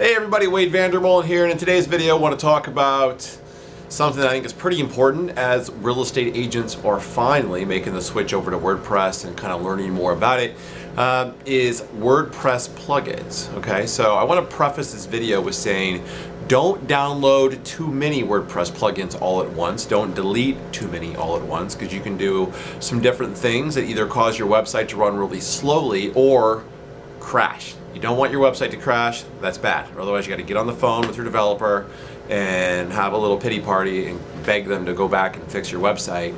Hey everybody, Wade Vandermolen here, and in today's video I want to talk about something that I think is pretty important as real estate agents are finally making the switch over to WordPress and kind of learning more about it, is WordPress plugins. Okay, so I want to preface this video with saying don't download too many WordPress plugins all at once. Don't delete too many all at once, because you can do some different things that either cause your website to run really slowly or crash. You don't want your website to crash. That's bad. Otherwise you got to get on the phone with your developer and have a little pity party and beg them to go back and fix your website.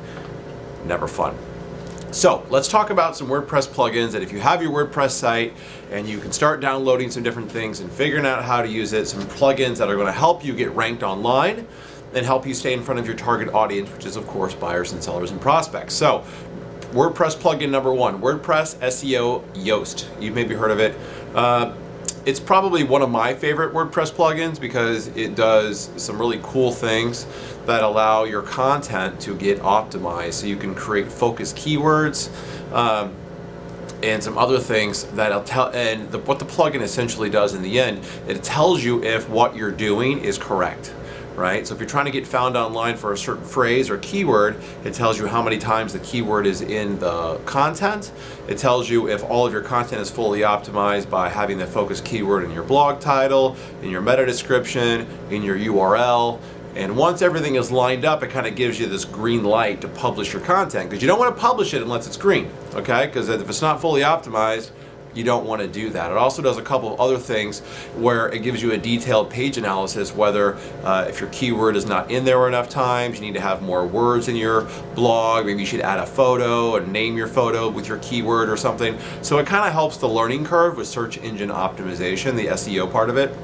Never fun. So let's talk about some WordPress plugins that if you have your WordPress site and you can start downloading some different things and figuring out how to use it, some plugins that are going to help you get ranked online and help you stay in front of your target audience, which is of course buyers and sellers and prospects. So WordPress plugin number one, WordPress SEO Yoast. You've maybe heard of it. It's probably one of my favorite WordPress plugins because it does some really cool things that allow your content to get optimized, so you can create focused keywords and some other things that'll tell. And what the plugin essentially does in the end, it tells you if what you're doing is correct. Right? So if you're trying to get found online for a certain phrase or keyword, it tells you how many times the keyword is in the content. It tells you if all of your content is fully optimized by having the focused keyword in your blog title, in your meta description, in your URL. And once everything is lined up, it kind of gives you this green light to publish your content, because you don't want to publish it unless it's green, okay? Because if it's not fully optimized, you don't want to do that. It also does a couple of other things where it gives you a detailed page analysis, whether if your keyword is not in there enough times, you need to have more words in your blog, maybe you should add a photo and name your photo with your keyword or something. So it kind of helps the learning curve with search engine optimization, the SEO part of it.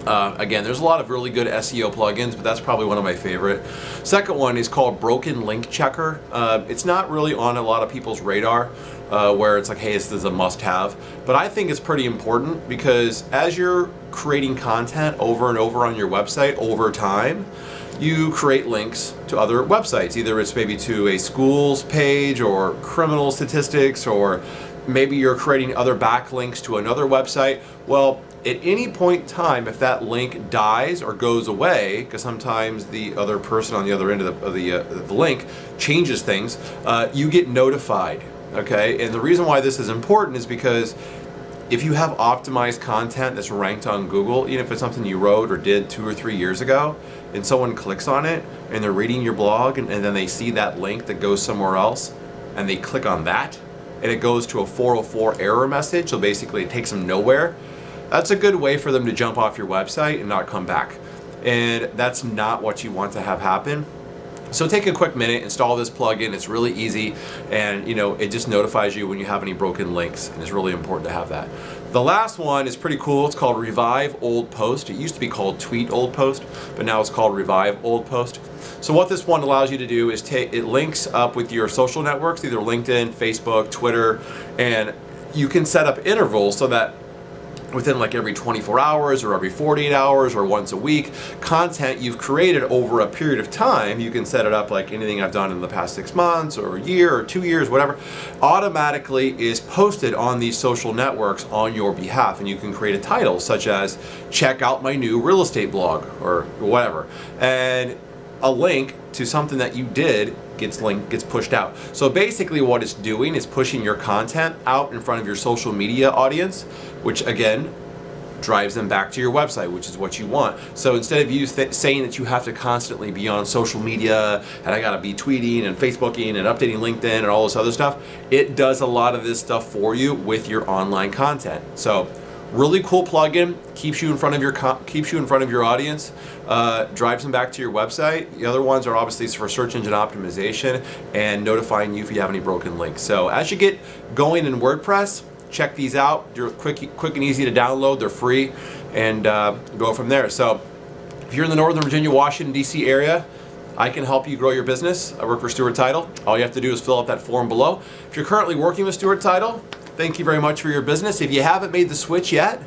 Again, there's a lot of really good SEO plugins, but that's probably one of my favorite. Second one is called Broken Link Checker. It's not really on a lot of people's radar, where it's like, hey, this is a must-have. But I think it's pretty important, because as you're creating content over and over on your website over time, you create links to other websites. Either it's maybe to a school's page or criminal statistics, or maybe you're creating other backlinks to another website. Well, at any point in time, if that link dies or goes away, because sometimes the other person on the other end of the link changes things, you get notified, okay? And the reason why this is important is because if you have optimized content that's ranked on Google, even if it's something you wrote or did 2 or 3 years ago, and someone clicks on it and they're reading your blog and then they see that link that goes somewhere else and they click on that and it goes to a 404 error message, so basically it takes them nowhere. That's a good way for them to jump off your website and not come back. And that's not what you want to have happen. So take a quick minute, install this plugin. It's really easy, and it just notifies you when you have any broken links, and it's really important to have that. The last one is pretty cool. It's called Revive Old Post. It used to be called Tweet Old Post, but now it's called Revive Old Post. So what this one allows you to do is it links up with your social networks, either LinkedIn, Facebook, Twitter, and you can set up intervals so that within like every 24 hours or every 48 hours or once a week, content you've created over a period of time, you can set it up like anything I've done in the past 6 months or a year or 2 years, whatever, automatically is posted on these social networks on your behalf. And you can create a title such as check out my new real estate blog or whatever. And a link to something that you did gets pushed out. So basically what it's doing is pushing your content out in front of your social media audience, which again drives them back to your website, which is what you want. So instead of you saying that you have to constantly be on social media and I gotta be tweeting and Facebooking and updating LinkedIn and all this other stuff, it does a lot of this stuff for you with your online content. So really cool plugin, keeps you in front of your audience, drives them back to your website. The other ones are obviously for search engine optimization and notifying you if you have any broken links. So as you get going in WordPress, check these out. They're quick and easy to download. They're free, and go from there. So if you're in the Northern Virginia, Washington, D.C. area, I can help you grow your business. I work for Stewart Title. All you have to do is fill out that form below. If you're currently working with Stewart Title, thank you very much for your business. If you haven't made the switch yet,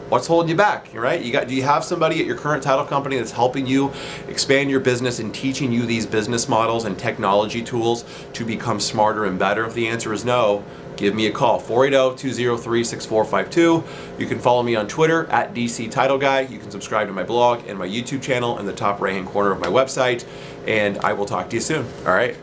what's holding you back? Right? Do you have somebody at your current title company that's helping you expand your business and teaching you these business models and technology tools to become smarter and better? If the answer is no, give me a call, 480-203-6452. You can follow me on Twitter at DC Title Guy. You can subscribe to my blog and my YouTube channel in the top right-hand corner of my website, and I will talk to you soon. All right.